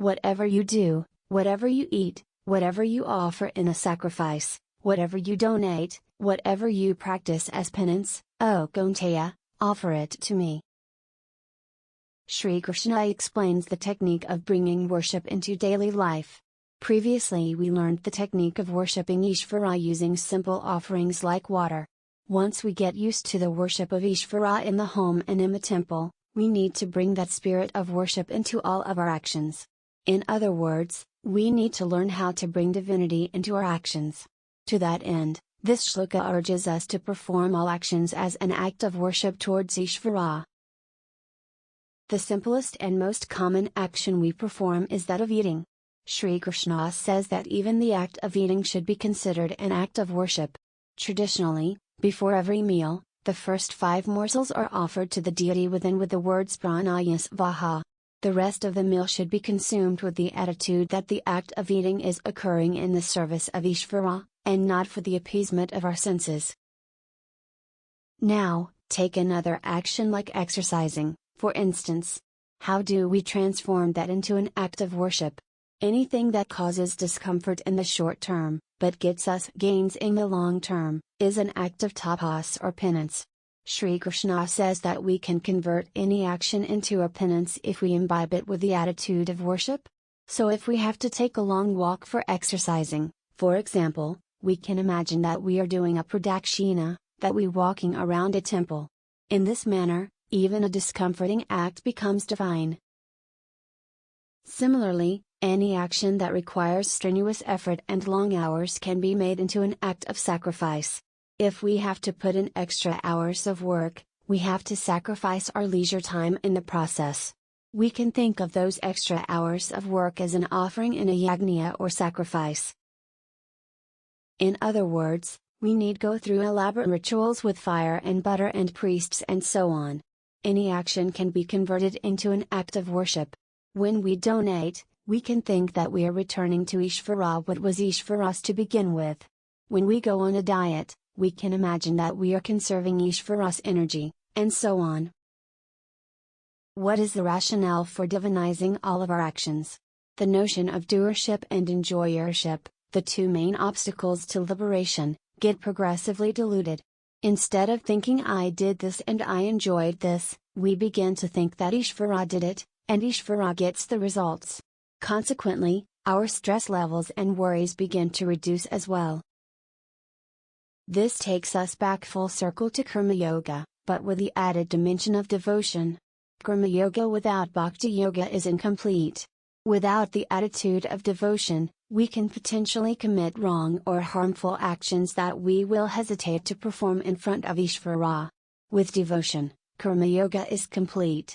Whatever you do, whatever you eat, whatever you offer in a sacrifice, whatever you donate, whatever you practice as penance, O Kaunteya, offer it to me. Shri Krishna explains the technique of bringing worship into daily life. Previously we learned the technique of worshipping Ishvara using simple offerings like water. Once we get used to the worship of Ishvara in the home and in the temple, we need to bring that spirit of worship into all of our actions. In other words, we need to learn how to bring divinity into our actions. To that end, this shloka urges us to perform all actions as an act of worship towards Ishvara. The simplest and most common action we perform is that of eating. Shri Krishna says that even the act of eating should be considered an act of worship. Traditionally, before every meal, the first 5 morsels are offered to the deity within with the words praanaaya svaahaa. The rest of the meal should be consumed with the attitude that the act of eating is occurring in the service of Ishvara, and not for the appeasement of our senses. Now, take another action like exercising, for instance. How do we transform that into an act of worship? Anything that causes discomfort in the short term, but gets us gains in the long term, is an act of tapas or penance. Shri Krishna says that we can convert any action into a penance if we imbibe it with the attitude of worship. So if we have to take a long walk for exercising, for example, we can imagine that we are doing a pradakshina, that we walking around a temple. In this manner, even a discomforting act becomes divine. Similarly, any action that requires strenuous effort and long hours can be made into an act of sacrifice. If we have to put in extra hours of work, we have to sacrifice our leisure time in the process. We can think of those extra hours of work as an offering in a yajna or sacrifice. In other words, we need go through elaborate rituals with fire and butter and priests and so on. Any action can be converted into an act of worship. When we donate, we can think that we are returning to Ishvara what was Ishvara's to begin with. When we go on a diet, we can imagine that we are conserving Ishvara's energy, and so on. What is the rationale for divinizing all of our actions? The notion of doership and enjoyership, the two main obstacles to liberation, get progressively diluted. Instead of thinking I did this and I enjoyed this, we begin to think that Ishvara did it, and Ishvara gets the results. Consequently, our stress levels and worries begin to reduce as well. This takes us back full circle to Karma Yoga, but with the added dimension of devotion. Karma Yoga without Bhakti Yoga is incomplete. Without the attitude of devotion, we can potentially commit wrong or harmful actions that we will hesitate to perform in front of Ishvara. With devotion, Karma Yoga is complete.